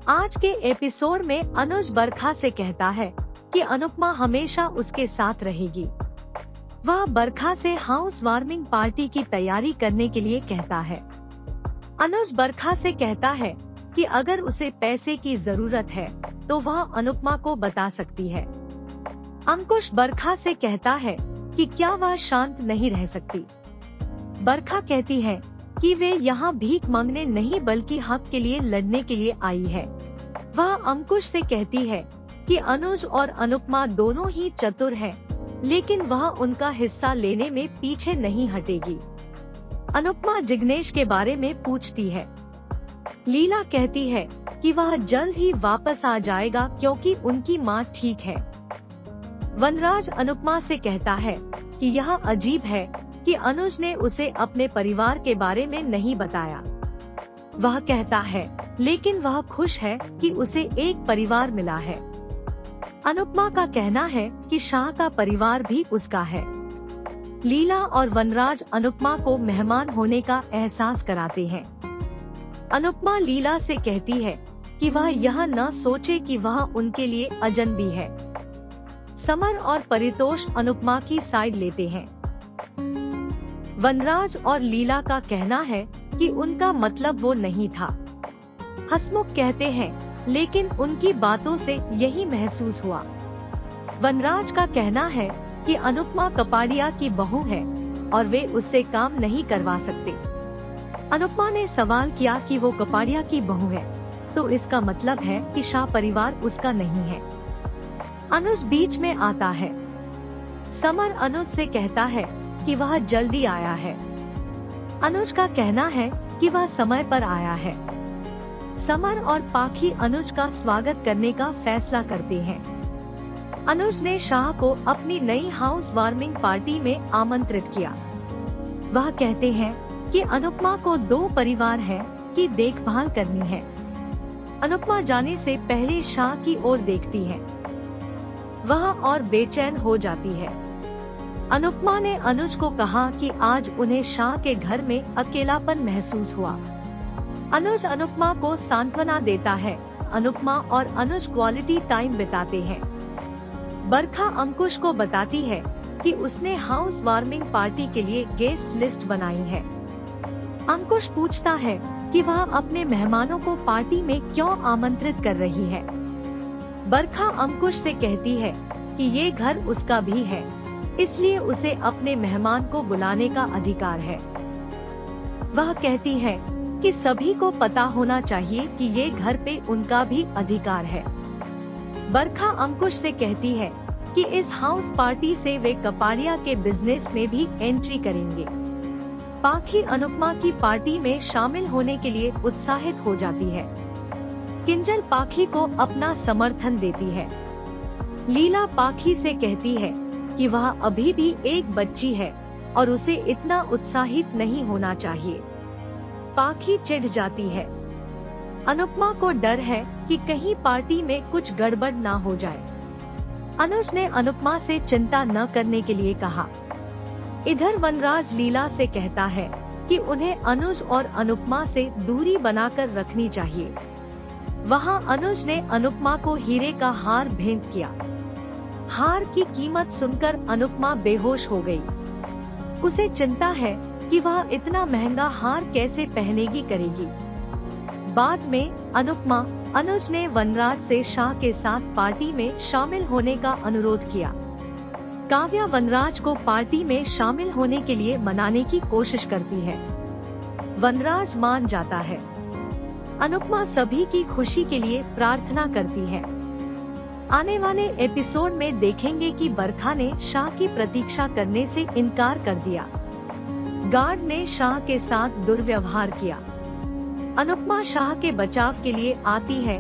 आज के एपिसोड में अनुज बरखा से कहता है कि अनुपमा हमेशा उसके साथ रहेगी। वह बरखा से हाउस वार्मिंग पार्टी की तैयारी करने के लिए कहता है। अनुज बरखा से कहता है कि अगर उसे पैसे की जरूरत है तो वह अनुपमा को बता सकती है। अंकुश बरखा से कहता है कि क्या वह शांत नहीं रह सकती। बरखा कहती है कि वे यहाँ भीख मांगने नहीं बल्कि हक के लिए लड़ने के लिए आई है। वह अंकुश से कहती है कि अनुज और अनुपमा दोनों ही चतुर हैं, लेकिन वह उनका हिस्सा लेने में पीछे नहीं हटेगी। अनुपमा जिग्नेश के बारे में पूछती है। लीला कहती है कि वह जल्द ही वापस आ जाएगा क्योंकि उनकी माँ ठीक है। वनराज अनुपमा से कहता है कि यह अजीब है कि अनुज ने उसे अपने परिवार के बारे में नहीं बताया। वह कहता है लेकिन वह खुश है कि उसे एक परिवार मिला है। अनुपमा का कहना है कि शाह का परिवार भी उसका है। लीला और वनराज अनुपमा को मेहमान होने का एहसास कराते हैं। अनुपमा लीला से कहती है कि वह यह न सोचे कि वह उनके लिए अजनबी है। समर और परितोष अनुपमा की साइड लेते हैं। वनराज और लीला का कहना है कि उनका मतलब वो नहीं था। हसमुख कहते हैं लेकिन उनकी बातों से यही महसूस हुआ। वनराज का कहना है कि अनुपमा कपाड़िया की बहू है और वे उससे काम नहीं करवा सकते। अनुपमा ने सवाल किया कि वो कपाड़िया की बहू है तो इसका मतलब है कि शाह परिवार उसका नहीं है। अनुज बीच में आता है। समर अनुज से कहता है कि वह जल्दी आया है। अनुज का कहना है कि वह समय पर आया है। समर और पाखी अनुज का स्वागत करने का फैसला करते हैं। अनुज ने शाह को अपनी नई हाउस वार्मिंग पार्टी में आमंत्रित किया। वह कहते हैं कि अनुपमा को 2 परिवार है की देखभाल करनी है। अनुपमा जाने से पहले शाह की ओर देखती है। वह और बेचैन हो जाती है। अनुपमा ने अनुज को कहा कि आज उन्हें शाह के घर में अकेलापन महसूस हुआ। अनुज अनुपमा को सांत्वना देता है। अनुपमा और अनुज क्वालिटी टाइम बिताते हैं। बरखा अंकुश को बताती है कि उसने हाउस वार्मिंग पार्टी के लिए गेस्ट लिस्ट बनाई है। अंकुश पूछता है कि वह अपने मेहमानों को पार्टी में क्यों आमंत्रित कर रही है। बरखा अंकुश से कहती है कि ये घर उसका भी है, इसलिए उसे अपने मेहमान को बुलाने का अधिकार है। वह कहती है कि सभी को पता होना चाहिए कि ये घर पे उनका भी अधिकार है। बरखा अंकुश से कहती है कि इस हाउस पार्टी से वे कपाड़िया के बिजनेस में भी एंट्री करेंगे। पाखी अनुपमा की पार्टी में शामिल होने के लिए उत्साहित हो जाती है। किंजल पाखी को अपना समर्थन देती है। लीला पाखी से कहती है कि वह अभी भी एक बच्ची है और उसे इतना उत्साहित नहीं होना चाहिए। पाखी चिढ़ जाती है। अनुपमा को डर है कि कहीं पार्टी में कुछ गड़बड़ ना हो जाए। अनुज ने अनुपमा से चिंता न करने के लिए कहा। इधर वनराज लीला से कहता है कि उन्हें अनुज और अनुपमा से दूरी बनाकर रखनी चाहिए। वहाँ अनुज ने अनुपमा को हीरे का हार भेंट किया। हार की कीमत सुनकर अनुपमा बेहोश हो गई। उसे चिंता है कि वह इतना महंगा हार कैसे पहनेगी करेगी। बाद में अनुपमा अनुज ने वनराज से शाह के साथ पार्टी में शामिल होने का अनुरोध किया। काव्या वनराज को पार्टी में शामिल होने के लिए मनाने की कोशिश करती है। वनराज मान जाता है। अनुपमा सभी की खुशी के लिए प्रार्थना करती है। आने वाले एपिसोड में देखेंगे कि बरखा ने शाह की प्रतीक्षा करने से इनकार कर दिया। गार्ड ने शाह के साथ दुर्व्यवहार किया। अनुपमा शाह के बचाव के लिए आती है